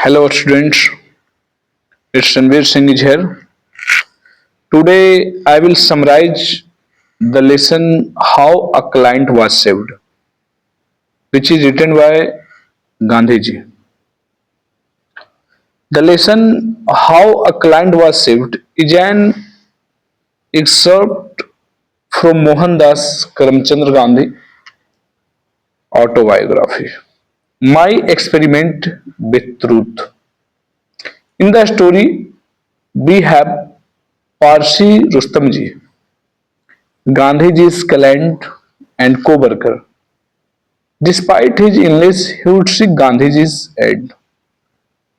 Hello students, it's Ranveer Singh is here. Today I will summarize the lesson How a Client Was Saved, which is written by Gandhi ji. The lesson How a Client Was Saved is an excerpt from Mohandas Karamchandra Gandhi autobiography. My experiment with truth. In the story, we have Parsi Rustam ji, Gandhiji's client and co-worker. Despite his illness, he would seek Gandhiji's aid.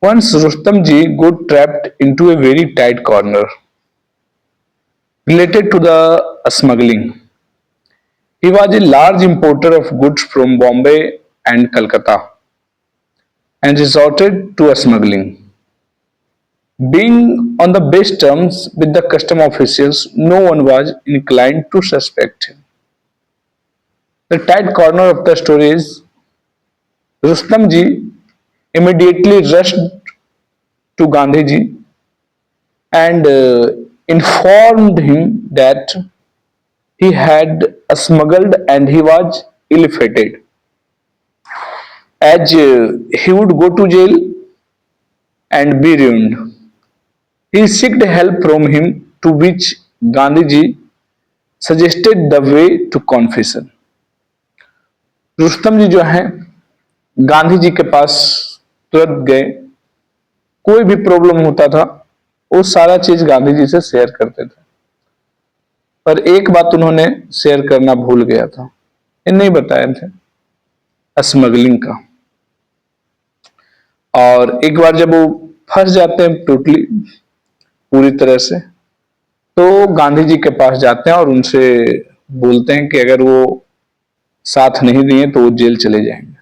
Once Rustam ji got trapped into a very tight corner related to the smuggling. He was a large importer of goods from Bombay and Calcutta and resorted to smuggling. Being on the best terms with the custom officials, no one was inclined to suspect him. The tight corner of the story is Rustam ji immediately rushed to Gandhiji and informed him that he had smuggled and he was ill-fated. As he would go to jail and be ruined. He sought help from him, to which Gandhiji suggested the way to confession. Rustam जी जो हैं गांधी जी के पास तुरंत गए, कोई भी problem होता था वो सारा चीज गांधी जी से शेयर करते थे, पर एक बात उन्होंने शेयर करना भूल गया था, ये नहीं बताए थे स्मगलिंग का। और एक बार जब वो फंस जाते हैं टोटली पूरी तरह से, तो गांधी जी के पास जाते हैं और उनसे बोलते हैं कि अगर वो साथ नहीं दिए तो वो जेल चले जाएंगे।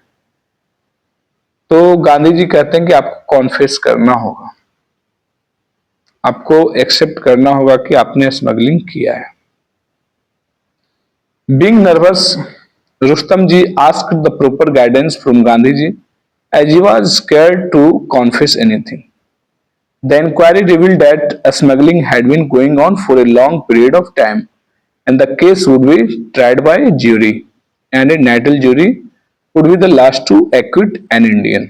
तो गांधी जी कहते हैं कि आपको कॉन्फेस करना होगा, आपको एक्सेप्ट करना होगा कि आपने स्मगलिंग किया है। Being nervous, Rustam ji asked the proper guidance from Gandhi ji as he was scared to confess anything. The inquiry revealed that smuggling had been going on for a long period of time and the case would be tried by a jury and a natal jury would be the last to acquit an Indian.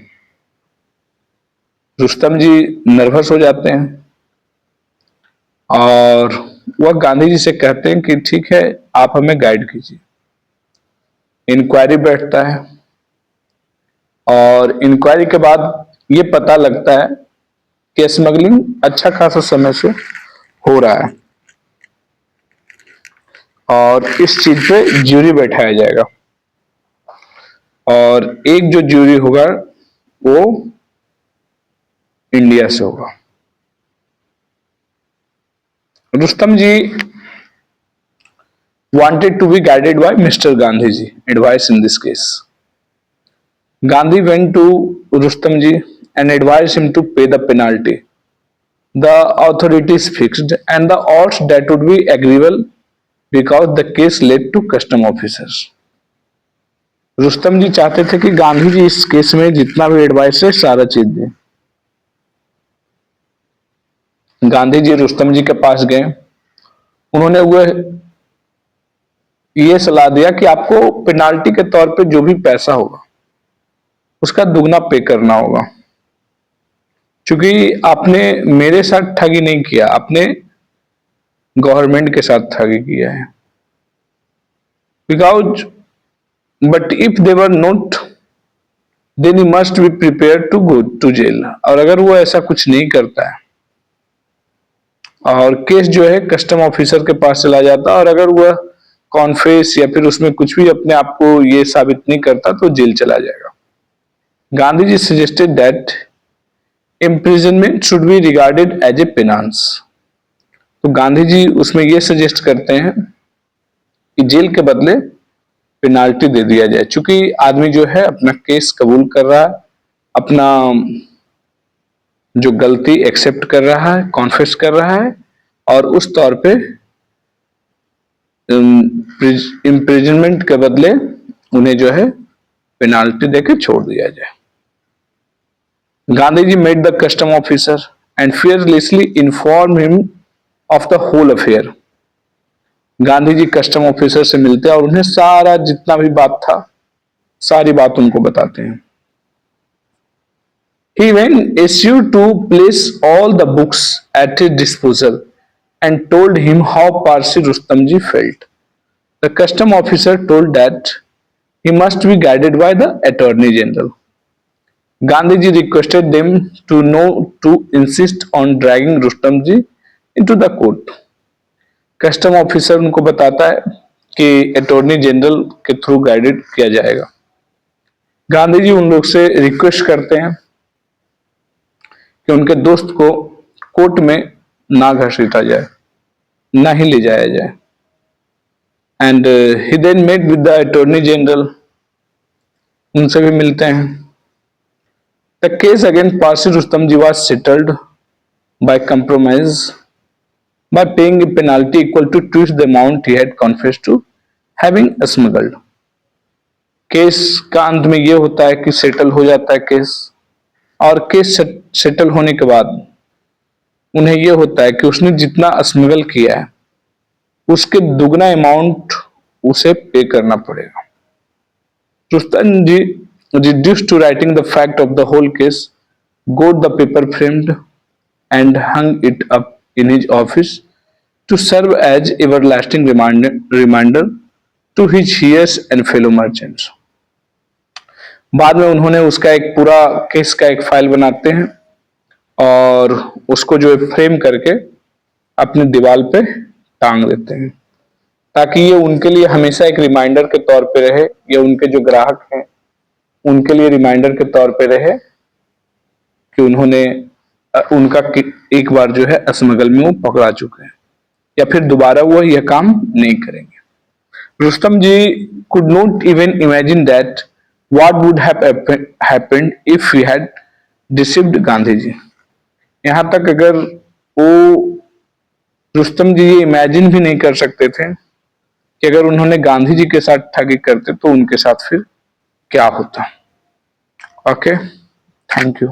Rustam ji nervous हो जाते हैं और वह गांधी जी से कहते हैं कि ठीक है, आप हमें गाइड कीजिए। इंक्वायरी बैठता है और इंक्वायरी के बाद ये पता लगता है कि स्मगलिंग अच्छा खासा समय से हो रहा है और इस चीज पे ज्यूरी बैठाया जाएगा और एक जो ज्यूरी होगा वो इंडिया से होगा। रुस्तम जी wanted to be guided by Mr. Gandhiji advice in this case. Gandhi went to Rustam ji and advised him to pay the penalty. The authorities fixed and the odds that would be agreeable because the case led to custom officers. Rustam जी चाहते थे कि गांधी जी इस case में जितना भी advice है सारा चीज दें। गांधी जी रुस्तम जी के पास गए, उन्होंने वह ये सलाह दिया कि आपको पेनाल्टी के तौर पे जो भी पैसा होगा उसका दुगना पे करना होगा, क्योंकि आपने मेरे साथ ठगी नहीं किया, आपने गवर्नमेंट के साथ ठगी किया है। Because but if they were not then you must be prepare to go to jail. और अगर वो ऐसा कुछ नहीं करता है और केस जो है कस्टम ऑफिसर के पास चला जाता और अगर वह कॉन्फेस या फिर उसमें कुछ भी अपने आप को ये साबित नहीं करता तो जेल चला जाएगा। Gandhi ji suggested that imprisonment should be regarded as a penance। तो गांधी जी उसमें ये सजेस्ट करते हैं कि जेल के बदले पेनाल्टी दे दिया जाए, क्योंकि आदमी जो है अपना केस कबूल कर रहा है, अपना जो गलती एक्सेप्ट कर रहा है, कॉन्फेस कर रहा है और उस तौर पे इम्प्रिजनमेंट के बदले उन्हें जो है पेनाल्टी देके छोड़ दिया जाए। Gandhi ji met the custom officer and fearlessly informed him of the whole affair. Gandhi ji custom officer से मिलते हैं और उन्हें सारा जितना भी बात था सारी बात उनको बताते हैं. He then issued to place all the books at his disposal and told him how Parsi Rustamji felt. The custom officer told that he must be guided by the Attorney General. Gandhiji requested them to know to insist on dragging Rustamji into the court. Custom officer उनको बताता है कि attorney general के through guided किया जाएगा. गांधी जी उन लोग से रिक्वेस्ट करते हैं कि उनके दोस्त को कोर्ट में ना घसीटा जाए, ना ही ले जाया जाए. And he then met with the attorney general, उनसे भी मिलते हैं. The case against Parsi Rustam ji was settled by compromise by paying a penalty equal to twice the amount he had confessed to having smuggled. Case का अंत में यह होता है कि सेटल हो जाता है केस, और केस सेटल होने के बाद उन्हें यह होता है कि उसने जितना स्मगल किया है उसके दुगना अमाउंट उसे पे करना पड़ेगा. रुस्तम जी reduced to writing the fact of the whole case, got the paper framed and hung it up in his office to serve as everlasting reminder to his heirs and fellow merchants. बाद में उन्होंने उसका एक पूरा case का एक file बनाते हैं और उसको जो है फ्रेम करके अपने दीवार पे टांग देते हैं ताकि ये उनके लिए हमेशा एक रिमाइंडर के तौर पे रहे, या उनके जो ग्राहक हैं उनके लिए रिमाइंडर के तौर पे रहे कि उन्होंने उनका एक बार जो है स्मगल में वो पकड़ा चुके हैं या फिर दोबारा वो यह काम नहीं करेंगे. रुस्तम जी could not even imagine that what would have happened if he had deceived Gandhi ji. यहां तक अगर वो रुस्तम जी ये इमेजिन भी नहीं कर सकते थे कि अगर उन्होंने गांधी जी के साथ ठगी करते तो उनके साथ फिर क्या होता. Okay, thank you.